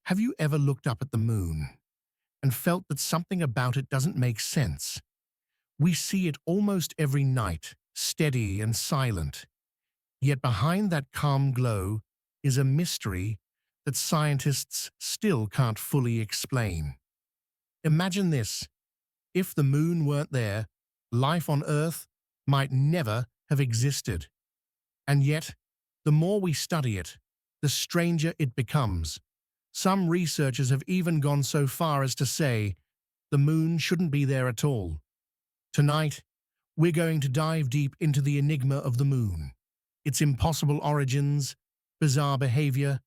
Have you ever looked up at the moon and felt that something about it doesn't make sense? We see it almost every night, steady and silent. Yet behind that calm glow is a mystery that scientists still can't fully explain. Imagine this. If the moon weren't there, life on Earth might never have existed. And yet, the more we study it, the stranger it becomes. Some researchers have even gone so far as to say the moon shouldn't be there at all. Tonight, we're going to dive deep into the enigma of the moon, its impossible origins, bizarre behavior,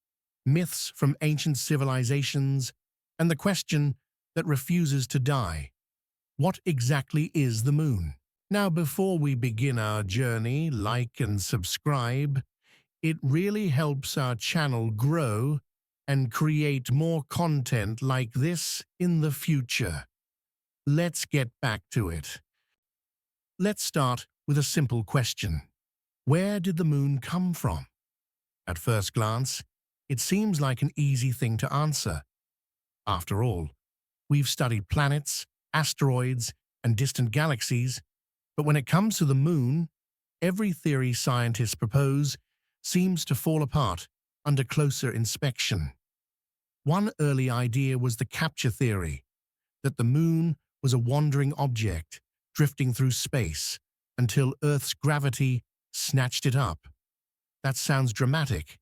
myths from ancient civilizations, and the question that refuses to die. What exactly is the moon? Now, before we begin our journey, like and subscribe. It really helps our channel grow and create more content like this in the future. Let's get back to it. Let's start with a simple question. Where did the moon come from? At first glance, it seems like an easy thing to answer. After all, we've studied planets, asteroids, and distant galaxies, but when it comes to the moon, every theory scientists propose seems to fall apart under closer inspection. One early idea was the capture theory, that the moon was a wandering object drifting through space until Earth's gravity snatched it up. That sounds dramatic,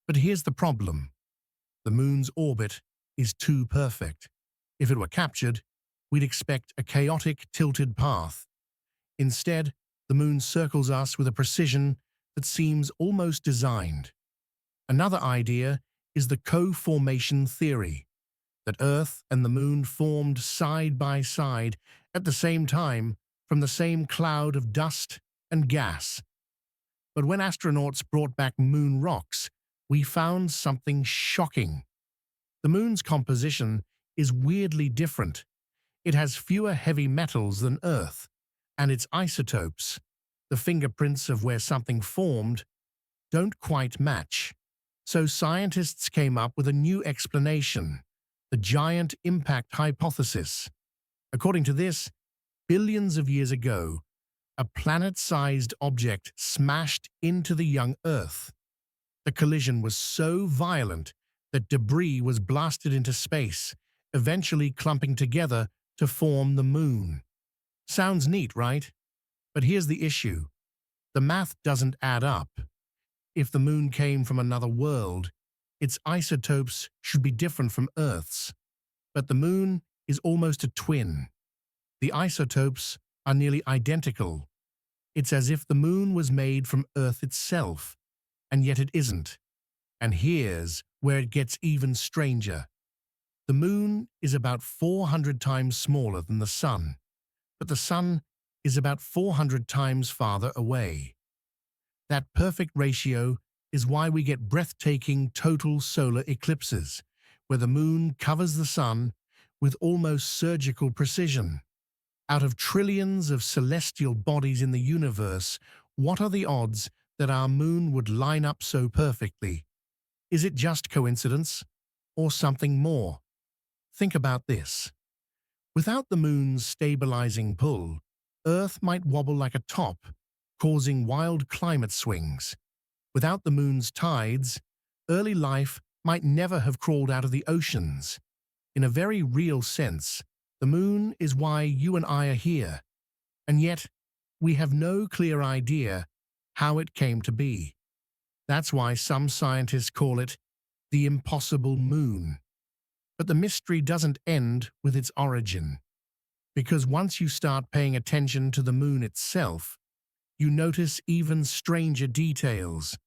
but here's the problem. The moon's orbit is too perfect. If it were captured, we'd expect a chaotic, tilted path. Instead, the moon circles us with a precision that seems almost designed. Another idea is the co-formation theory, that Earth and the moon formed side by side at the same time from the same cloud of dust and gas. But when astronauts brought back moon rocks, we found something shocking. The moon's composition is weirdly different. It has fewer heavy metals than Earth, and its isotopes, the fingerprints of where something formed, don't quite match. So scientists came up with a new explanation, the giant impact hypothesis. According to this, billions of years ago, a planet-sized object smashed into the young Earth. The collision was so violent that debris was blasted into space, eventually clumping together to form the moon. Sounds neat, right? But here's the issue. The math doesn't add up. If the moon came from another world, its isotopes should be different from Earth's. But the moon is almost a twin. The isotopes are nearly identical. It's as if the moon was made from Earth itself, and yet it isn't. And here's where it gets even stranger. The moon is about 400 times smaller than the sun, but the sun is about 400 times farther away. That perfect ratio is why we get breathtaking total solar eclipses, where the moon covers the sun with almost surgical precision. Out of trillions of celestial bodies in the universe, what are the odds that our moon would line up so perfectly? Is it just coincidence, or something more? Think about this. Without the moon's stabilizing pull, Earth might wobble like a top, causing wild climate swings. Without the moon's tides, early life might never have crawled out of the oceans. In a very real sense, the moon is why you and I are here, and yet we have no clear idea how it came to be. That's why some scientists call it the impossible moon. But the mystery doesn't end with its origin, because once you start paying attention to the moon itself, you notice even stranger details,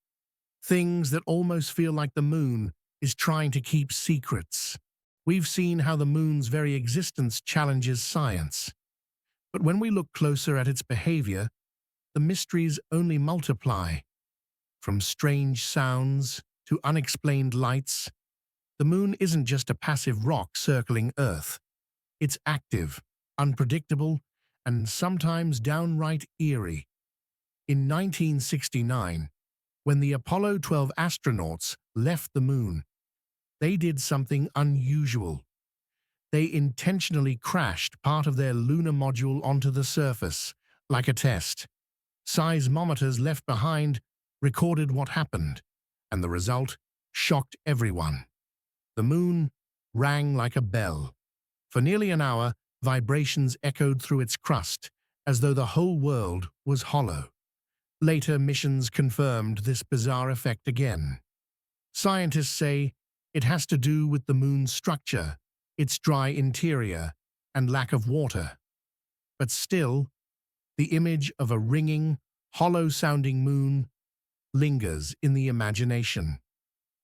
things that almost feel like the moon is trying to keep secrets. We've seen how the moon's very existence challenges science. But when we look closer at its behavior, the mysteries only multiply. From strange sounds to unexplained lights, the moon isn't just a passive rock circling Earth. It's active, unpredictable, and sometimes downright eerie. In 1969, when the Apollo 12 astronauts left the moon, they did something unusual. They intentionally crashed part of their lunar module onto the surface, like a test. Seismometers left behind recorded what happened, and the result shocked everyone. The moon rang like a bell. For nearly an hour, vibrations echoed through its crust, as though the whole world was hollow. Later missions confirmed this bizarre effect again. Scientists say it has to do with the moon's structure, its dry interior, and lack of water. But still, the image of a ringing, hollow-sounding moon lingers in the imagination.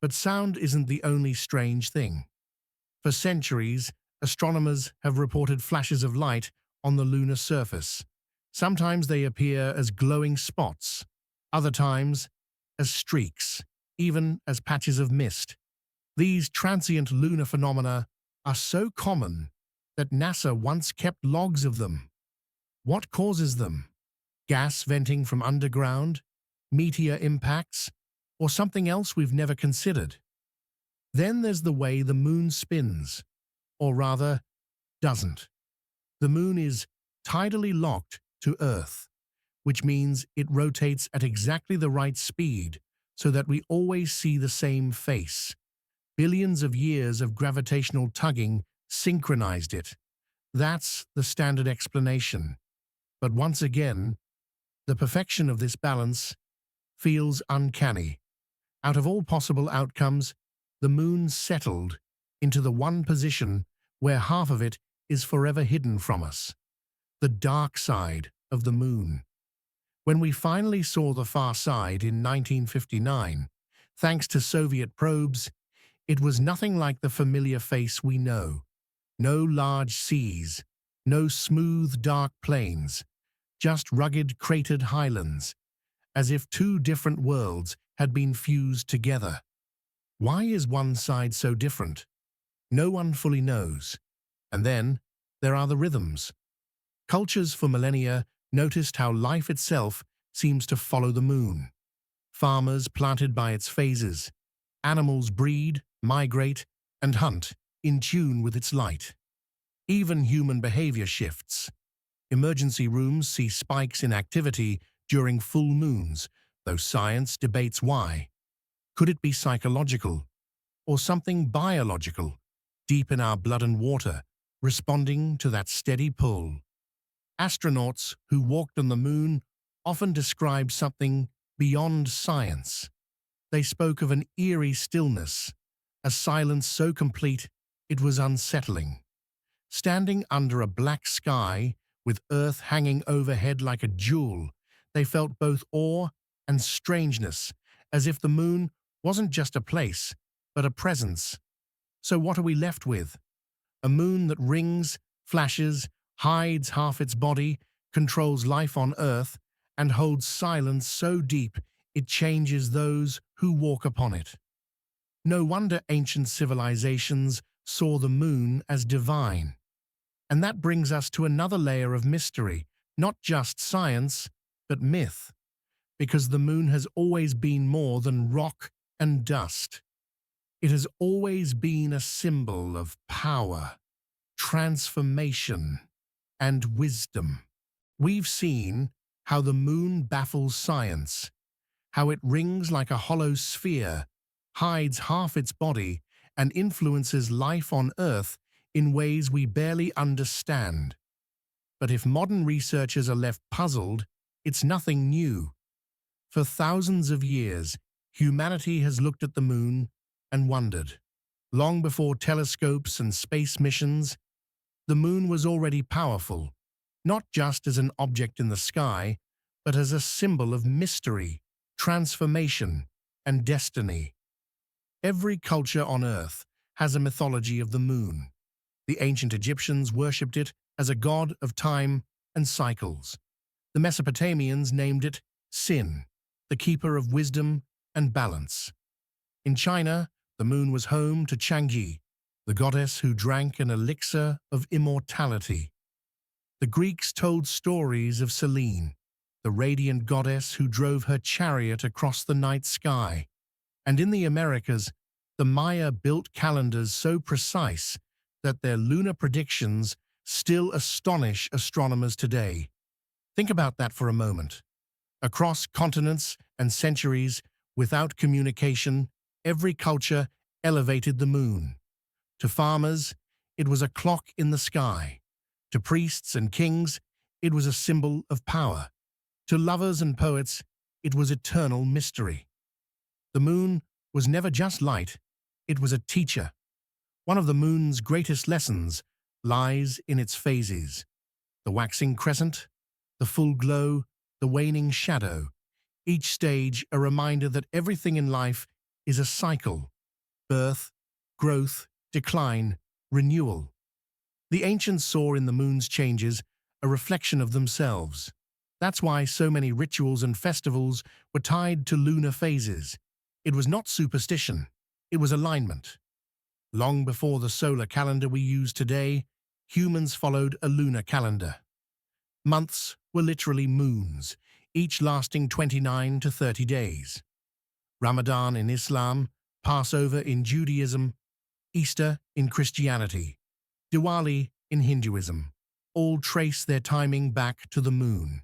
But sound isn't the only strange thing. For centuries, astronomers have reported flashes of light on the lunar surface. Sometimes they appear as glowing spots, other times as streaks, even as patches of mist. These transient lunar phenomena are so common that NASA once kept logs of them. What causes them? Gas venting from underground? Meteor impacts? Or something else we've never considered? Then there's the way the moon spins, or rather, doesn't. The moon is tidally locked to Earth, which means it rotates at exactly the right speed so that we always see the same face. Billions of years of gravitational tugging synchronized it. That's the standard explanation. But once again, the perfection of this balance feels uncanny. Out of all possible outcomes, the moon settled into the one position where half of it is forever hidden from us, the dark side of the moon. When we finally saw the far side in 1959, thanks to Soviet probes, it was nothing like the familiar face we know. No large seas, no smooth dark plains, just rugged cratered highlands, as if two different worlds had been fused together. Why is one side so different? No one fully knows. And then there are the rhythms. Cultures for millennia noticed how life itself seems to follow the moon. Farmers planted by its phases. Animals breed, migrate, and hunt in tune with its light. Even human behavior shifts. Emergency rooms see spikes in activity during full moons, though science debates why. Could it be psychological, or something biological, deep in our blood and water, responding to that steady pull? Astronauts who walked on the moon often described something beyond science. They spoke of an eerie stillness, a silence so complete it was unsettling. Standing under a black sky, with Earth hanging overhead like a jewel, they felt both awe and strangeness, as if the moon wasn't just a place, but a presence. So what are we left with? A moon that rings, flashes, hides half its body, controls life on Earth, and holds silence so deep it changes those who walk upon it. No wonder ancient civilizations saw the moon as divine. And that brings us to another layer of mystery, not just science, but myth, because the moon has always been more than rock and dust. It has always been a symbol of power, transformation, and wisdom. We've seen how the moon baffles science, how it rings like a hollow sphere, hides half its body, and influences life on Earth in ways we barely understand. But if modern researchers are left puzzled, it's nothing new. For thousands of years, humanity has looked at the moon and wondered. Long before telescopes and space missions, the moon was already powerful, not just as an object in the sky, but as a symbol of mystery, transformation, and destiny. Every culture on Earth has a mythology of the moon. The ancient Egyptians worshipped it as a god of time and cycles. The Mesopotamians named it Sin, the keeper of wisdom and balance. In China, the moon was home to Chang'e, the goddess who drank an elixir of immortality. The Greeks told stories of Selene, the radiant goddess who drove her chariot across the night sky. And in the Americas, The Maya built calendars so precise that their lunar predictions still astonish astronomers today. Think about that for a moment. Across continents and centuries, without communication, every culture elevated the moon. To farmers, it was a clock in the sky. To priests and kings, it was a symbol of power. To lovers and poets, it was eternal mystery. The moon was never just light, it was a teacher. One of the moon's greatest lessons lies in its phases. The waxing crescent, the full glow, the waning shadow. Each stage a reminder that everything in life is a cycle. Birth, growth, decline, renewal. The ancients saw in the moon's changes a reflection of themselves. That's why so many rituals and festivals were tied to lunar phases. It was not superstition, it was alignment. Long before the solar calendar we use today, humans followed a lunar calendar. Months were literally moons, each lasting 29 to 30 days. Ramadan in Islam, Passover in Judaism, Easter in Christianity, Diwali in Hinduism, all trace their timing back to the moon.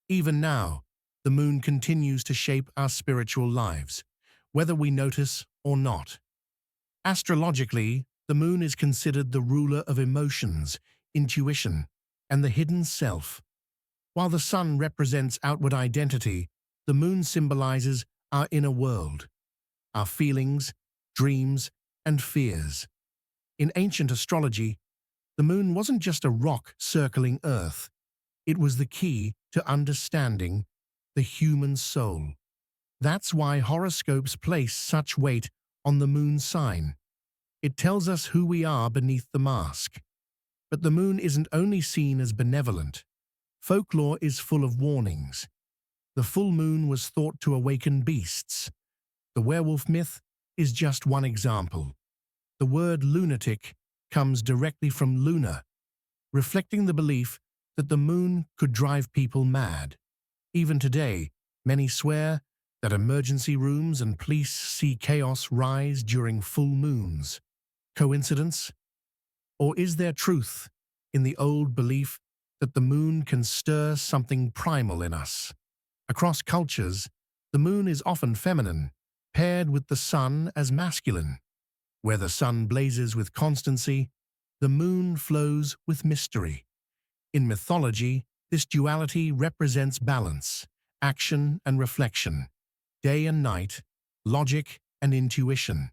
Even now, the moon continues to shape our spiritual lives, whether we notice or not. Astrologically, the moon is considered the ruler of emotions, intuition, and the hidden self. While the sun represents outward identity, the moon symbolizes our inner world, our feelings, dreams, and fears. In ancient astrology, the moon wasn't just a rock circling Earth. It was the key to understanding the human soul. That's why horoscopes place such weight on the moon sign. It tells us who we are beneath the mask. But the moon isn't only seen as benevolent. Folklore is full of warnings. The full moon was thought to awaken beasts. The werewolf myth is just one example. The word lunatic comes directly from lunar, reflecting the belief that the moon could drive people mad. Even today, many swear that emergency rooms and police see chaos rise during full moons. Coincidence? Or is there truth in the old belief that the moon can stir something primal in us? Across cultures, the moon is often feminine, paired with the sun as masculine. Where the sun blazes with constancy, the moon flows with mystery. In mythology, this duality represents balance, action and reflection, day and night, logic and intuition.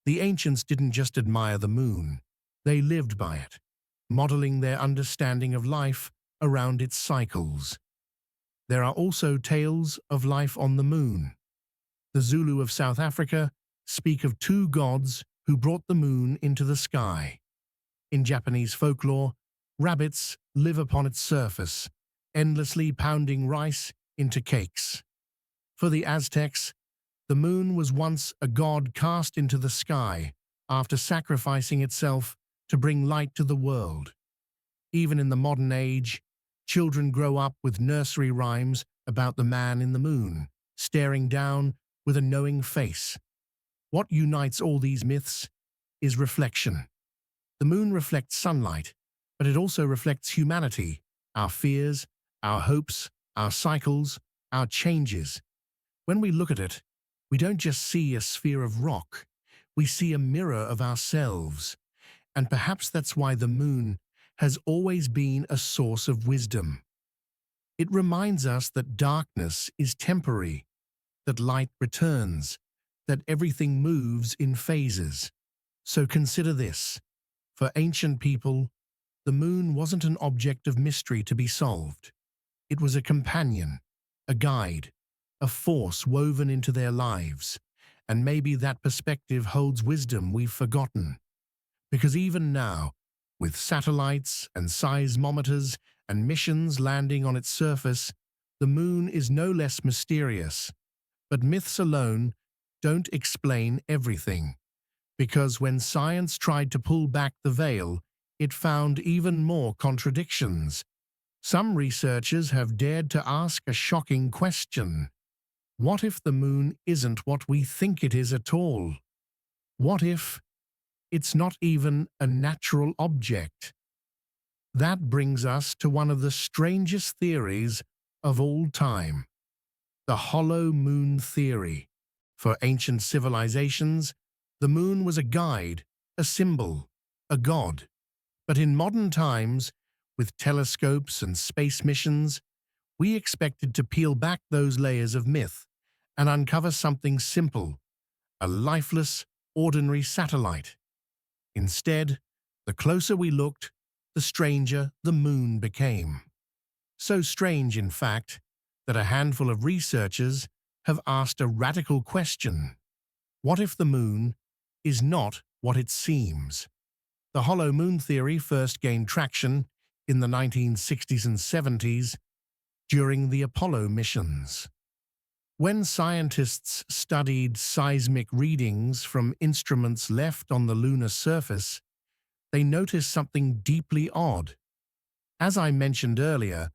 The ancients didn't just admire the moon, they lived by it, modeling their understanding of life around its cycles. There are also tales of life on the moon. The Zulu of South Africa speak of two gods who brought the moon into the sky. In Japanese folklore, rabbits live upon its surface, endlessly pounding rice into cakes. For the Aztecs, the moon was once a god cast into the sky after sacrificing itself to bring light to the world. Even in the modern age, children grow up with nursery rhymes about the man in the moon, staring down with a knowing face. What unites all these myths is reflection. The moon reflects sunlight, but it also reflects humanity, our fears, our hopes, our cycles, our changes. When we look at it, we don't just see a sphere of rock, we see a mirror of ourselves. And perhaps that's why the moon has always been a source of wisdom. It reminds us that darkness is temporary, that light returns, that everything moves in phases. So consider this. For ancient people, the moon wasn't an object of mystery to be solved. It was a companion, a guide, a force woven into their lives. And maybe that perspective holds wisdom we've forgotten. Because even now, with satellites and seismometers and missions landing on its surface, the moon is no less mysterious. But myths alone don't explain everything. Because when science tried to pull back the veil, it found even more contradictions. Some researchers have dared to ask a shocking question. What if the moon isn't what we think it is at all? What if it's not even a natural object? That brings us to one of the strangest theories of all time, the hollow moon theory. For ancient civilizations, the moon was a guide, a symbol, a god. But in modern times, with telescopes and space missions, we expected to peel back those layers of myth and uncover something simple, a lifeless, ordinary satellite. Instead, the closer we looked, the stranger the moon became. So strange, in fact, that a handful of researchers have asked a radical question. What if the moon is not what it seems? The hollow moon theory first gained traction in the 1960s and 70s during the Apollo missions. When scientists studied seismic readings from instruments left on the lunar surface, they noticed something deeply odd. As I mentioned earlier,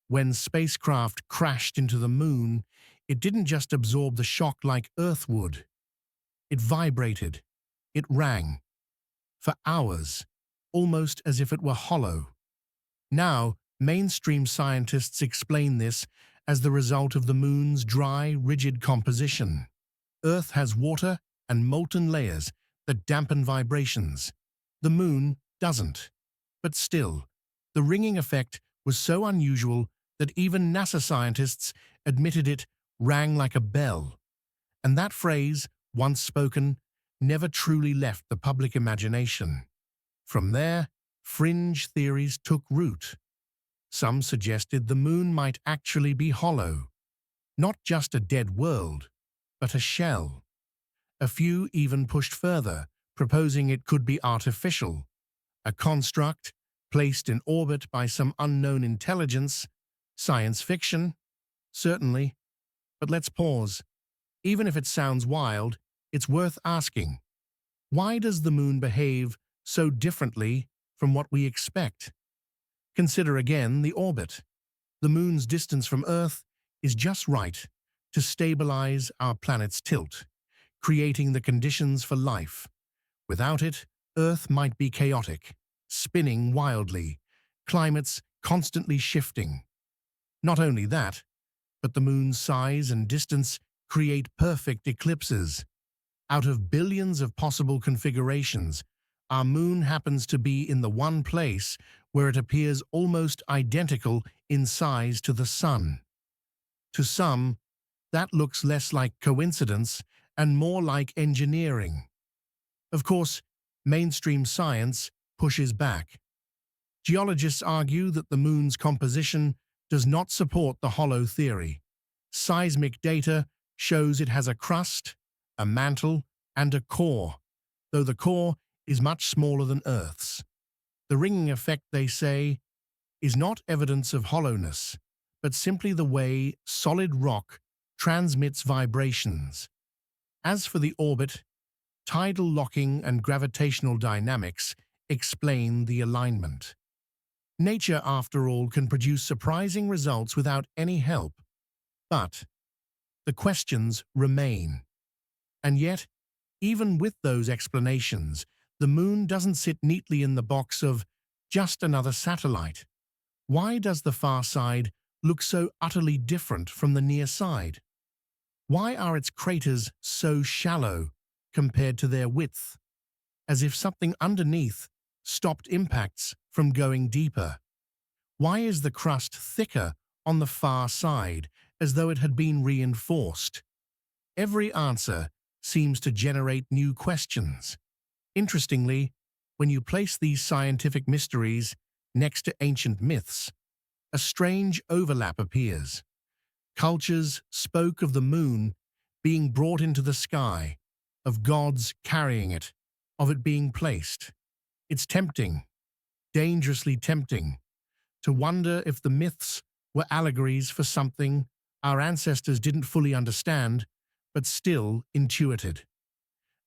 when spacecraft crashed into the moon, it didn't just absorb the shock like Earth would. It vibrated. It rang. For hours, almost as if it were hollow. Now, mainstream scientists explain this as the result of the moon's dry, rigid composition. Earth has water and molten layers that dampen vibrations. The moon doesn't. But still, the ringing effect was so unusual that even NASA scientists admitted it rang like a bell. And that phrase, once spoken, never truly left the public imagination. From there, fringe theories took root. Some suggested the moon might actually be hollow, not just a dead world, but a shell. A few even pushed further, proposing it could be artificial, a construct placed in orbit by some unknown intelligence. Science fiction? Certainly. But let's pause. Even if it sounds wild, it's worth asking. Why does the moon behave so differently from what we expect? Consider again the orbit. The moon's distance from Earth is just right to stabilize our planet's tilt, creating the conditions for life. Without it, Earth might be chaotic, spinning wildly, climates constantly shifting. Not only that, but the moon's size and distance create perfect eclipses. Out of billions of possible configurations, our moon happens to be in the one place where it appears almost identical in size to the sun. To some, that looks less like coincidence and more like engineering. Of course, mainstream science pushes back. Geologists argue that the moon's composition does not support the hollow theory. Seismic data shows it has a crust, a mantle, and a core, though the core is much smaller than Earth's. The ringing effect, they say, is not evidence of hollowness, but simply the way solid rock transmits vibrations. As for the orbit, tidal locking and gravitational dynamics explain the alignment. Nature, after all, can produce surprising results without any help. But the questions remain. And yet, even with those explanations, the moon doesn't sit neatly in the box of just another satellite. Why does the far side look so utterly different from the near side? Why are its craters so shallow compared to their width, as if something underneath stopped impacts from going deeper? Why is the crust thicker on the far side, as though it had been reinforced? Every answer seems to generate new questions. Interestingly, when you place these scientific mysteries next to ancient myths, a strange overlap appears. Cultures spoke of the moon being brought into the sky, of gods carrying it, of it being placed. It's tempting, dangerously tempting, to wonder if the myths were allegories for something our ancestors didn't fully understand, but still intuited.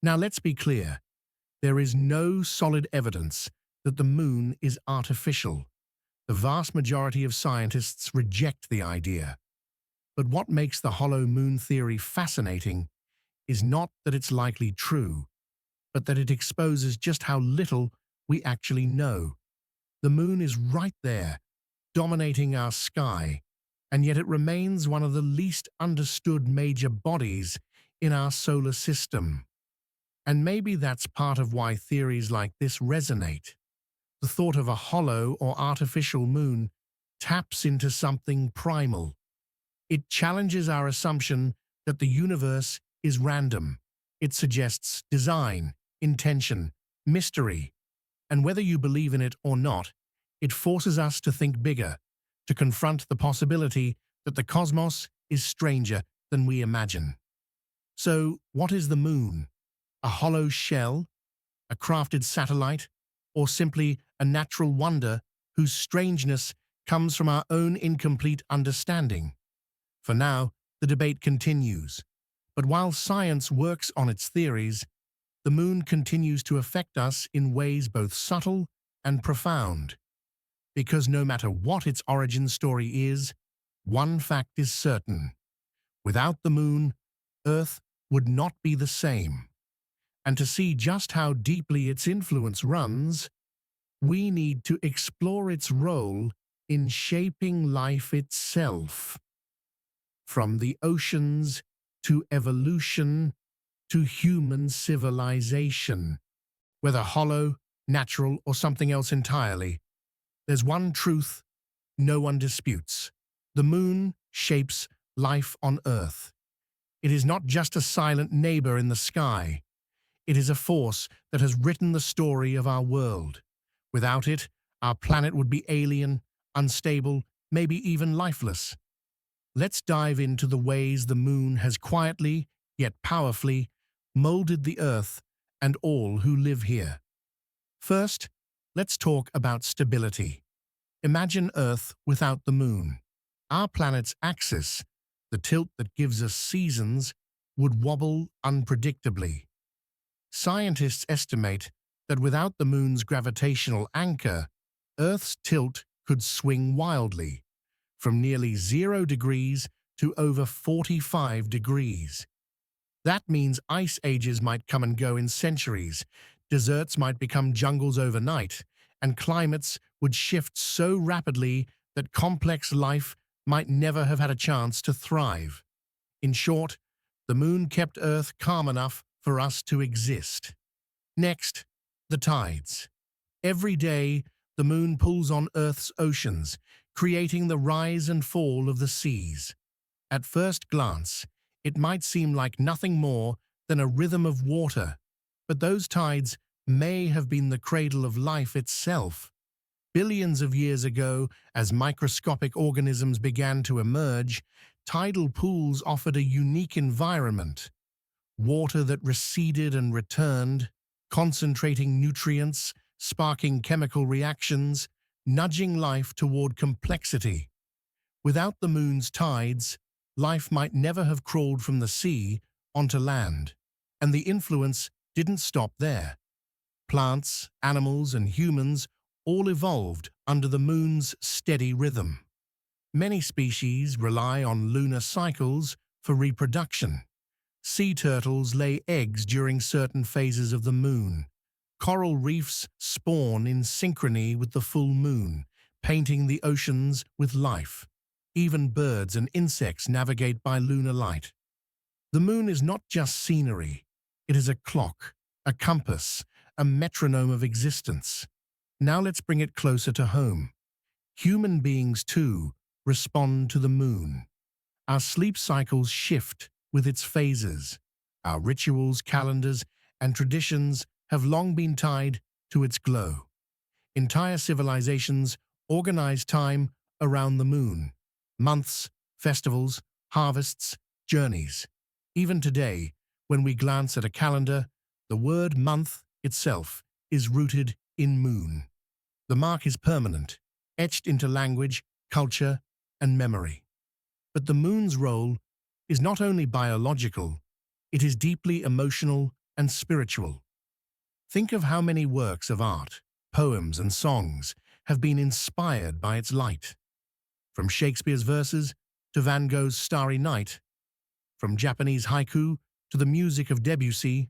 Now let's be clear. There is no solid evidence that the moon is artificial. The vast majority of scientists reject the idea. But what makes the hollow moon theory fascinating is not that it's likely true, but that it exposes just how little we actually know. The moon is right there, dominating our sky, and yet it remains one of the least understood major bodies in our solar system. And maybe that's part of why theories like this resonate. The thought of a hollow or artificial moon taps into something primal. It challenges our assumption that the universe is random. It suggests design, intention, mystery, and whether you believe in it or not, it forces us to think bigger, to confront the possibility that the cosmos is stranger than we imagine. So, what is the moon? A hollow shell? A crafted satellite? Or simply a natural wonder whose strangeness comes from our own incomplete understanding? For now, the debate continues. But while science works on its theories, the moon continues to affect us in ways both subtle and profound. Because no matter what its origin story is, one fact is certain. Without the moon, Earth would not be the same. And to see just how deeply its influence runs, we need to explore its role in shaping life itself. From the oceans to evolution to human civilization. Whether hollow, natural, or something else entirely, there's one truth no one disputes. The moon shapes life on Earth. It is not just a silent neighbor in the sky. It is a force that has written the story of our world. Without it, our planet would be alien, unstable, maybe even lifeless. Let's dive into the ways the moon has quietly, yet powerfully, molded the Earth and all who live here. First, let's talk about stability. Imagine Earth without the moon. Our planet's axis, the tilt that gives us seasons, would wobble unpredictably. Scientists estimate that without the moon's gravitational anchor, Earth's tilt could swing wildly, from nearly 0 degrees to over 45 degrees. That means ice ages might come and go in centuries, deserts might become jungles overnight, and climates would shift so rapidly that complex life might never have had a chance to thrive. In short, the moon kept Earth calm enough for us to exist. Next, the tides. Every day, the moon pulls on Earth's oceans, creating the rise and fall of the seas. At first glance, it might seem like nothing more than a rhythm of water, but those tides may have been the cradle of life itself. Billions of years ago, as microscopic organisms began to emerge, tidal pools offered a unique environment. Water that receded and returned, concentrating nutrients, sparking chemical reactions, nudging life toward complexity. Without the moon's tides, life might never have crawled from the sea onto land. And the influence didn't stop there. Plants, animals, and humans all evolved under the moon's steady rhythm. Many species rely on lunar cycles for reproduction. Sea turtles lay eggs during certain phases of the moon. Coral reefs spawn in synchrony with the full moon, painting the oceans with life. Even birds and insects navigate by lunar light. The moon is not just scenery. It is a clock, a compass, a metronome of existence. Now let's bring it closer to home. Human beings, too, respond to the moon. Our sleep cycles shift with its phases. Our rituals, calendars, and traditions have long been tied to its glow. Entire civilizations organize time around the moon. Months, festivals, harvests, journeys. Even today, when we glance at a calendar, the word month itself is rooted in moon. The mark is permanent, etched into language, culture, and memory. But the moon's role is not only biological, it is deeply emotional and spiritual. Think of how many works of art, poems, and songs have been inspired by its light. From Shakespeare's verses to Van Gogh's Starry Night, from Japanese haiku to the music of Debussy,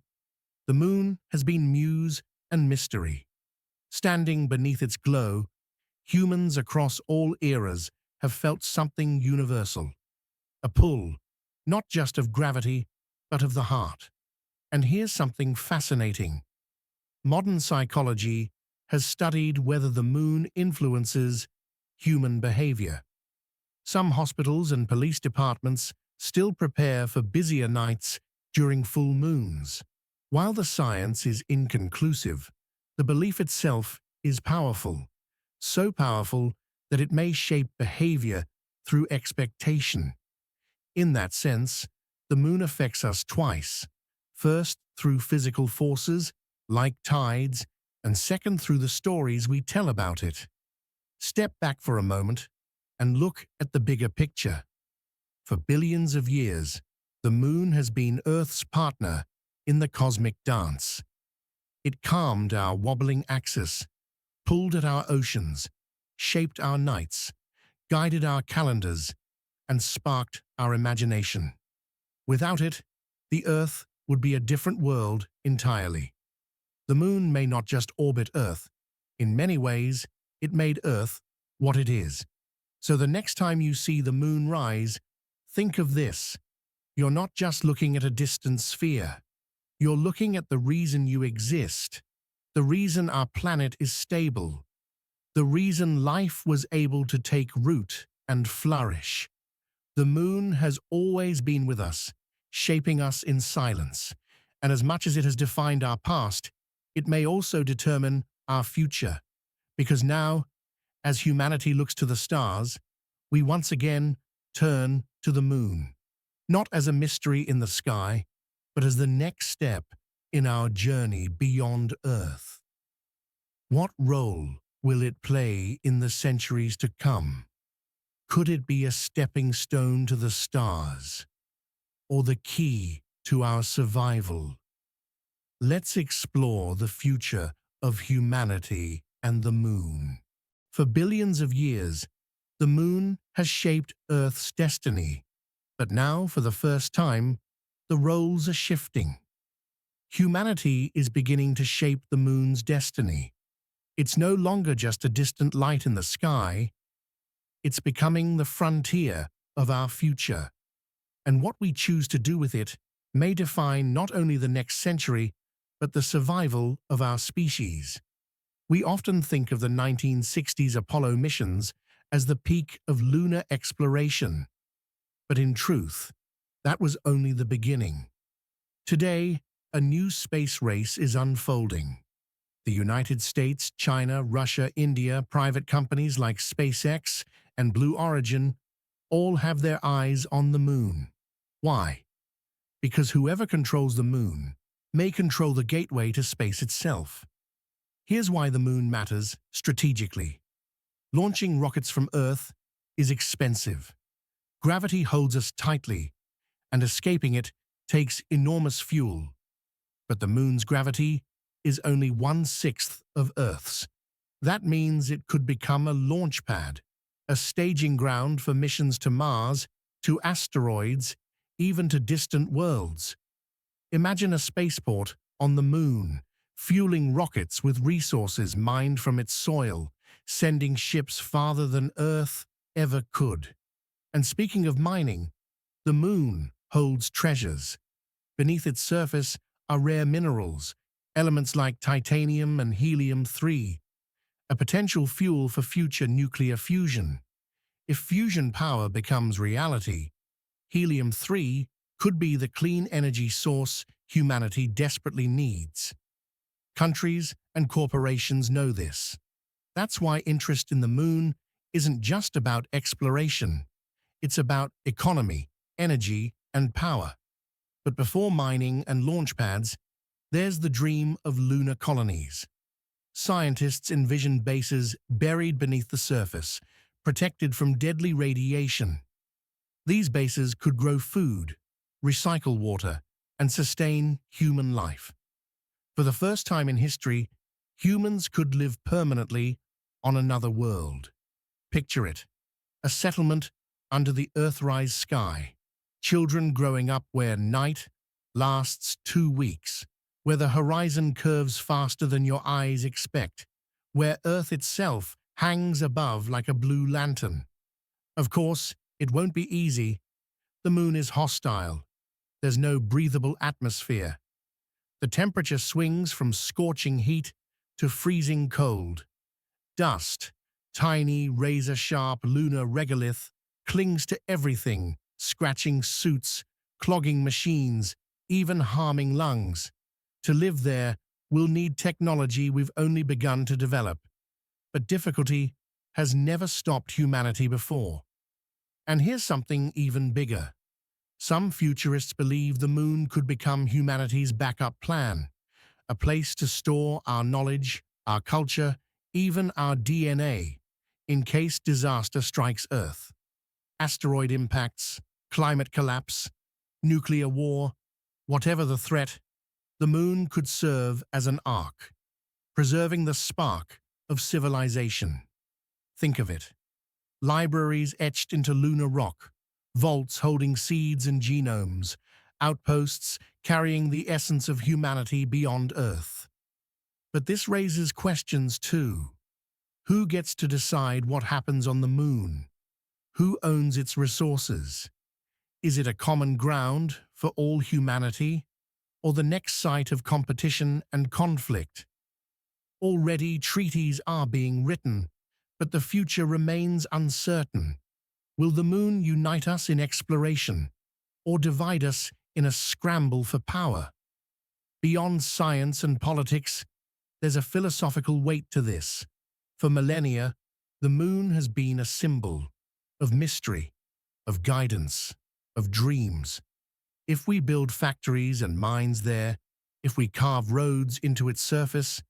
The moon has been muse and mystery. Standing beneath its glow, humans across all eras have felt something universal. A pull, not just of gravity, but of the heart. And here's something fascinating. Modern psychology has studied whether the moon influences human behavior. Some hospitals and police departments still prepare for busier nights during full moons. While the science is inconclusive, the belief itself is powerful, so powerful that it may shape behavior through expectation. In that sense, the moon affects us twice. First, through physical forces, like tides, and second, through the stories we tell about it. Step back for a moment and look at the bigger picture. For billions of years, the moon has been Earth's partner in the cosmic dance. It calmed our wobbling axis, pulled at our oceans, shaped our nights, guided our calendars, and sparked our imagination. Without it, the Earth would be a different world entirely. The moon may not just orbit Earth. In many ways, it made Earth what it is. So the next time you see the moon rise, think of this. You're not just looking at a distant sphere. You're looking at the reason you exist, the reason our planet is stable, the reason life was able to take root and flourish. The moon has always been with us, shaping us in silence, and as much as it has defined our past, it may also determine our future, because now, as humanity looks to the stars, we once again turn to the moon, not as a mystery in the sky, but as the next step in our journey beyond Earth. What role will it play in the centuries to come? Could it be a stepping stone to the stars, or the key to our survival? Let's explore the future of humanity and the moon. For billions of years, the moon has shaped Earth's destiny, but now, for the first time, the roles are shifting. Humanity is beginning to shape the moon's destiny. It's no longer just a distant light in the sky. It's becoming the frontier of our future. And what we choose to do with it may define not only the next century, but the survival of our species. We often think of the 1960s Apollo missions as the peak of lunar exploration. But in truth, that was only the beginning. Today, a new space race is unfolding. The United States, China, Russia, India, private companies like SpaceX and Blue Origin all have their eyes on the moon. Why? Because whoever controls the moon may control the gateway to space itself. Here's why the moon matters strategically. Launching rockets from Earth is expensive. Gravity holds us tightly, and escaping it takes enormous fuel. But the moon's gravity is only 1/6 of Earth's. That means it could become a launch pad, a staging ground for missions to Mars, to asteroids, even to distant worlds. Imagine a spaceport on the moon, fueling rockets with resources mined from its soil, sending ships farther than Earth ever could. And speaking of mining, the moon holds treasures. Beneath its surface are rare minerals, elements like titanium and helium-3, a potential fuel for future nuclear fusion. If fusion power becomes reality, helium-3 could be the clean energy source humanity desperately needs. Countries and corporations know this. That's why interest in the moon isn't just about exploration. It's about economy, energy, and power. But before mining and launch pads, there's the dream of lunar colonies. Scientists envision bases buried beneath the surface, protected from deadly radiation. These bases could grow food, recycle water, and sustain human life. For the first time in history, humans could live permanently on another world. Picture it, a settlement under the Earthrise sky, children growing up where night lasts 2 weeks, where the horizon curves faster than your eyes expect, where Earth itself hangs above like a blue lantern. Of course, it won't be easy. The moon is hostile. There's no breathable atmosphere. The temperature swings from scorching heat to freezing cold. Dust, tiny razor-sharp lunar regolith, clings to everything, scratching suits, clogging machines, even harming lungs. To live there, we'll need technology we've only begun to develop. But difficulty has never stopped humanity before. And here's something even bigger. Some futurists believe the moon could become humanity's backup plan, a place to store our knowledge, our culture, even our DNA, in case disaster strikes Earth. Asteroid impacts, climate collapse, nuclear war, whatever the threat, the moon could serve as an ark, preserving the spark of civilization. Think of it. Libraries etched into lunar rock, vaults holding seeds and genomes, outposts carrying the essence of humanity beyond Earth. But this raises questions too. Who gets to decide what happens on the moon? Who owns its resources? Is it a common ground for all humanity, or the next site of competition and conflict? Already treaties are being written, but the future remains uncertain. Will the moon unite us in exploration, or divide us in a scramble for power? Beyond science and politics, there's a philosophical weight to this. For millennia, the moon has been a symbol of mystery, of guidance, of dreams. If we build factories and mines there, if we carve roads into its surface,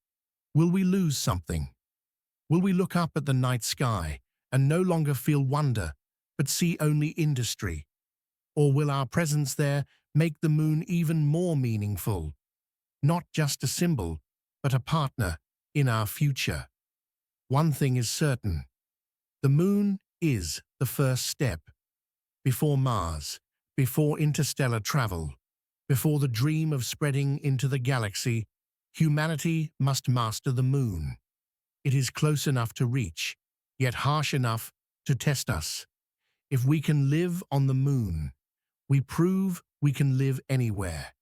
will we lose something? Will we look up at the night sky and no longer feel wonder, but see only industry? Or will our presence there make the moon even more meaningful? Not just a symbol, but a partner in our future. One thing is certain. The moon is the first step. Before Mars, before interstellar travel, before the dream of spreading into the galaxy, humanity must master the moon. It is close enough to reach, yet harsh enough to test us. If we can live on the moon, we prove we can live anywhere.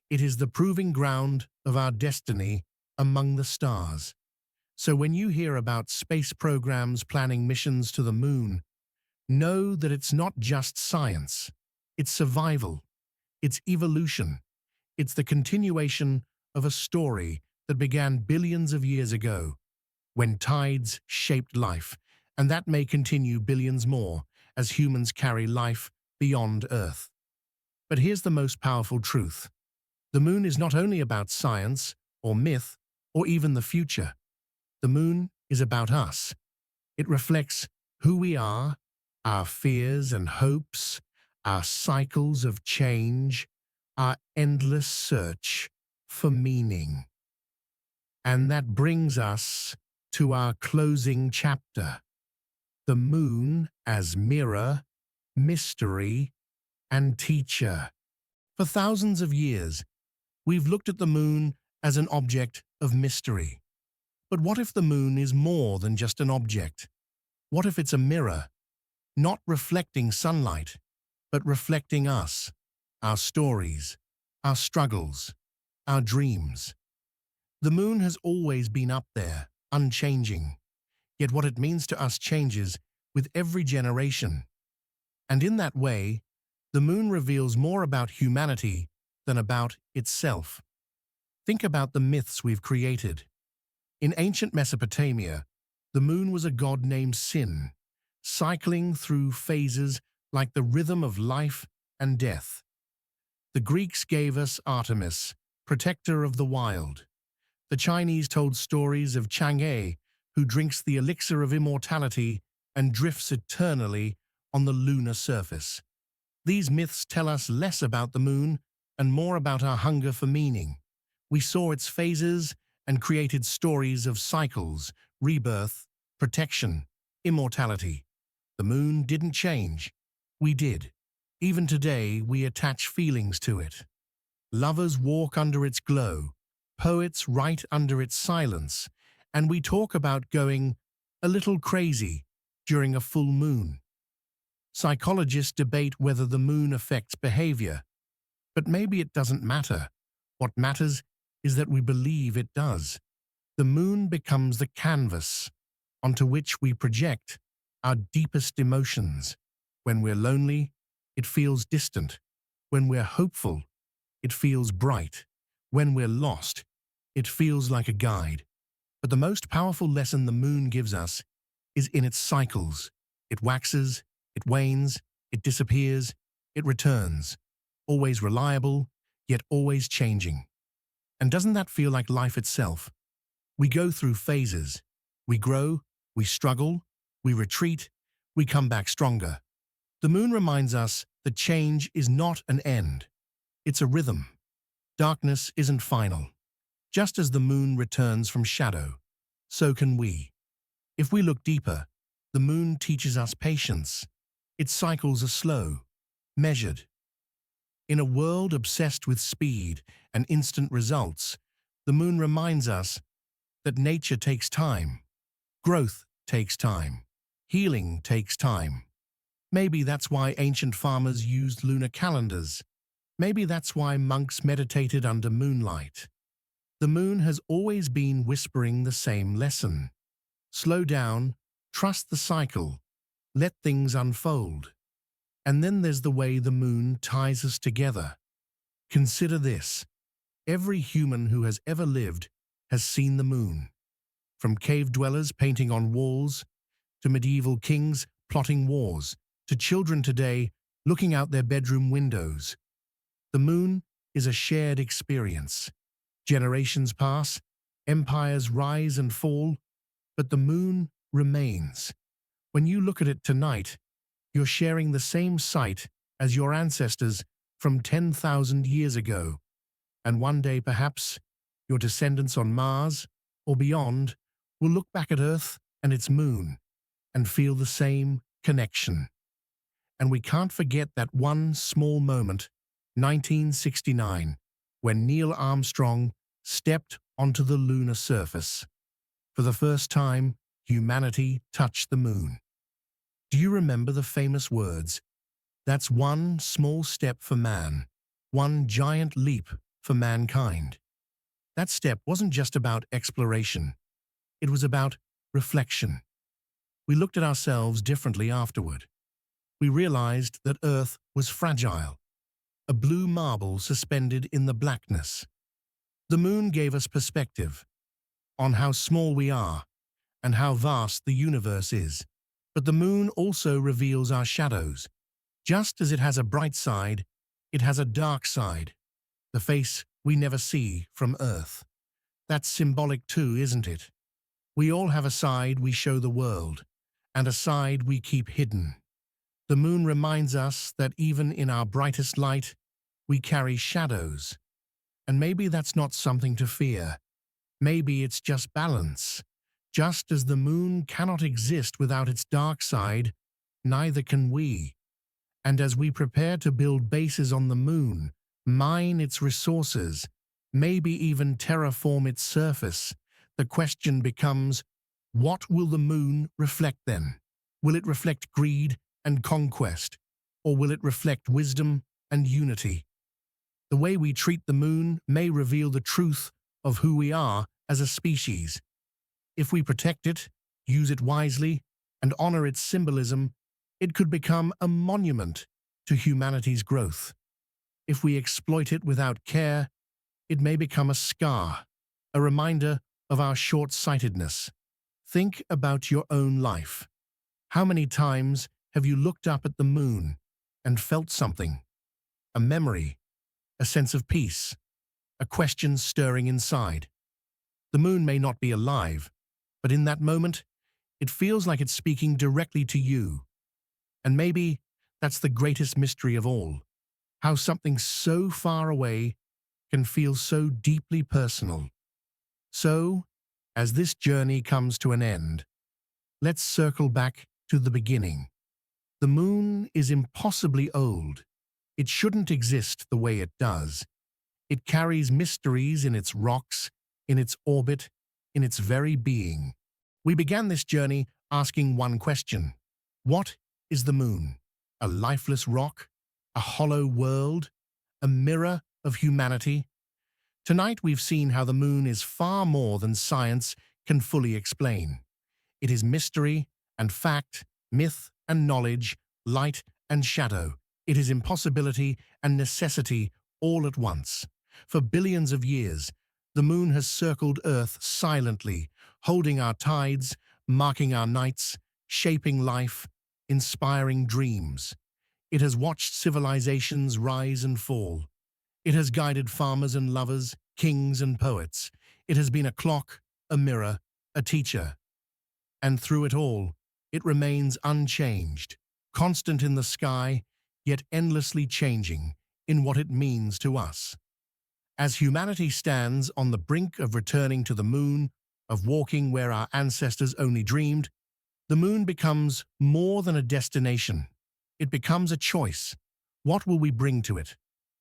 It is the proving ground of our destiny among the stars. So when you hear about space programs planning missions to the moon, know that it's not just science. It's survival. It's evolution. It's the continuation of a story that began billions of years ago, when tides shaped life, and that may continue billions more as humans carry life beyond Earth. But here's the most powerful truth. The moon is not only about science, or myth, or even the future. The moon is about us. It reflects who we are, our fears and hopes, our cycles of change, our endless search for meaning. And that brings us to our closing chapter. The moon as mirror, mystery, and teacher. For thousands of years, we've looked at the moon as an object of mystery. But what if the moon is more than just an object? What if it's a mirror, not reflecting sunlight, but reflecting us, our stories, our struggles, our dreams? The moon has always been up there, unchanging, yet what it means to us changes with every generation. And in that way, the moon reveals more about humanity than about itself. Think about the myths we've created. In ancient Mesopotamia, the moon was a god named Sin, cycling through phases like the rhythm of life and death. The Greeks gave us Artemis, protector of the wild. The Chinese told stories of Chang'e, who drinks the elixir of immortality and drifts eternally on the lunar surface. These myths tell us less about the moon and more about our hunger for meaning. We saw its phases and created stories of cycles, rebirth, protection, immortality. The moon didn't change. We did. Even today, we attach feelings to it. Lovers walk under its glow, Poets write under its silence, and we talk about going a little crazy during a full moon. Psychologists debate whether the moon affects behavior, but maybe it doesn't matter. What matters is that we believe it does. The moon becomes the canvas onto which we project our deepest emotions. When we're lonely, it feels distant. When we're hopeful, it feels bright. When we're lost, it feels like a guide. But the most powerful lesson the moon gives us is in its cycles. It waxes, it wanes, it disappears, it returns. Always reliable, yet always changing. And doesn't that feel like life itself? We go through phases. We grow, we struggle, we retreat, we come back stronger. The moon reminds us that change is not an end. It's a rhythm. Darkness isn't final. Just as the moon returns from shadow, so can we. If we look deeper, the moon teaches us patience. Its cycles are slow, measured. In a world obsessed with speed and instant results, the moon reminds us that nature takes time. Growth takes time. Healing takes time. Maybe that's why ancient farmers used lunar calendars. Maybe that's why monks meditated under moonlight. The moon has always been whispering the same lesson. Slow down, trust the cycle, let things unfold. And then there's the way the moon ties us together. Consider this. Every human who has ever lived has seen the moon. From cave dwellers painting on walls, to medieval kings plotting wars, to children today looking out their bedroom windows. The moon is a shared experience. Generations pass, empires rise and fall, but the moon remains. When you look at it tonight, you're sharing the same sight as your ancestors from 10,000 years ago. And one day, perhaps, your descendants on Mars or beyond will look back at Earth and its moon and feel the same connection. And we can't forget that one small moment, 1969, when Neil Armstrong stepped onto the lunar surface. For the first time, humanity touched the moon. Do you remember the famous words? That's one small step for man, one giant leap for mankind. That step wasn't just about exploration. It was about reflection. We looked at ourselves differently afterward. We realized that Earth was fragile, a blue marble suspended in the blackness. The moon gave us perspective on how small we are and how vast the universe is. But the moon also reveals our shadows. Just as it has a bright side, it has a dark side, the face we never see from Earth. That's symbolic too, isn't it? We all have a side we show the world, and a side we keep hidden. The moon reminds us that even in our brightest light, we carry shadows. And maybe that's not something to fear. Maybe it's just balance. Just as the moon cannot exist without its dark side, neither can we. And as we prepare to build bases on the moon, mine its resources, maybe even terraform its surface, the question becomes, what will the moon reflect then? Will it reflect greed and conquest, or will it reflect wisdom and unity? The way we treat the moon may reveal the truth of who we are as a species. If we protect it, use it wisely, and honor its symbolism, it could become a monument to humanity's growth. If we exploit it without care, it may become a scar, a reminder of our short-sightedness. Think about your own life. How many times have you looked up at the moon and felt something? A memory, a sense of peace, a question stirring inside. The moon may not be alive, but in that moment, it feels like it's speaking directly to you. And maybe that's the greatest mystery of all, how something so far away can feel so deeply personal. So, as this journey comes to an end, let's circle back to the beginning. The moon is impossibly old. It shouldn't exist the way it does. It carries mysteries in its rocks, in its orbit, in its very being. We began this journey asking one question. What is the moon? A lifeless rock? A hollow world? A mirror of humanity? Tonight we've seen how the moon is far more than science can fully explain. It is mystery and fact, myth and knowledge, light and shadow. It is impossibility and necessity all at once. For billions of years, the moon has circled Earth silently, holding our tides, marking our nights, shaping life, inspiring dreams. It has watched civilizations rise and fall. It has guided farmers and lovers, kings and poets. It has been a clock, a mirror, a teacher. And through it all, it remains unchanged, constant in the sky, yet endlessly changing in what it means to us. As humanity stands on the brink of returning to the moon, of walking where our ancestors only dreamed, the moon becomes more than a destination. It becomes a choice. What will we bring to it?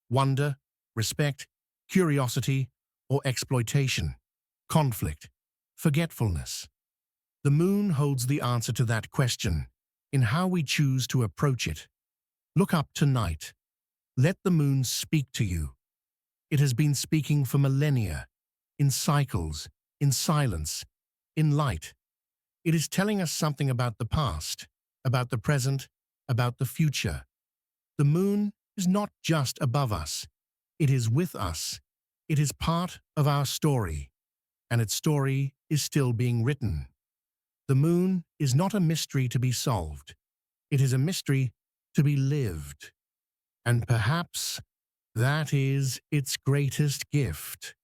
Wonder, respect, curiosity, or exploitation? Conflict, forgetfulness? The moon holds the answer to that question in how we choose to approach it. Look up tonight. Let the moon speak to you. It has been speaking for millennia, in cycles, in silence, in light. It is telling us something about the past, about the present, about the future. The moon is not just above us. It is with us. It is part of our story, and its story is still being written. The moon is not a mystery to be solved. It is a mystery to be lived. And perhaps that is its greatest gift.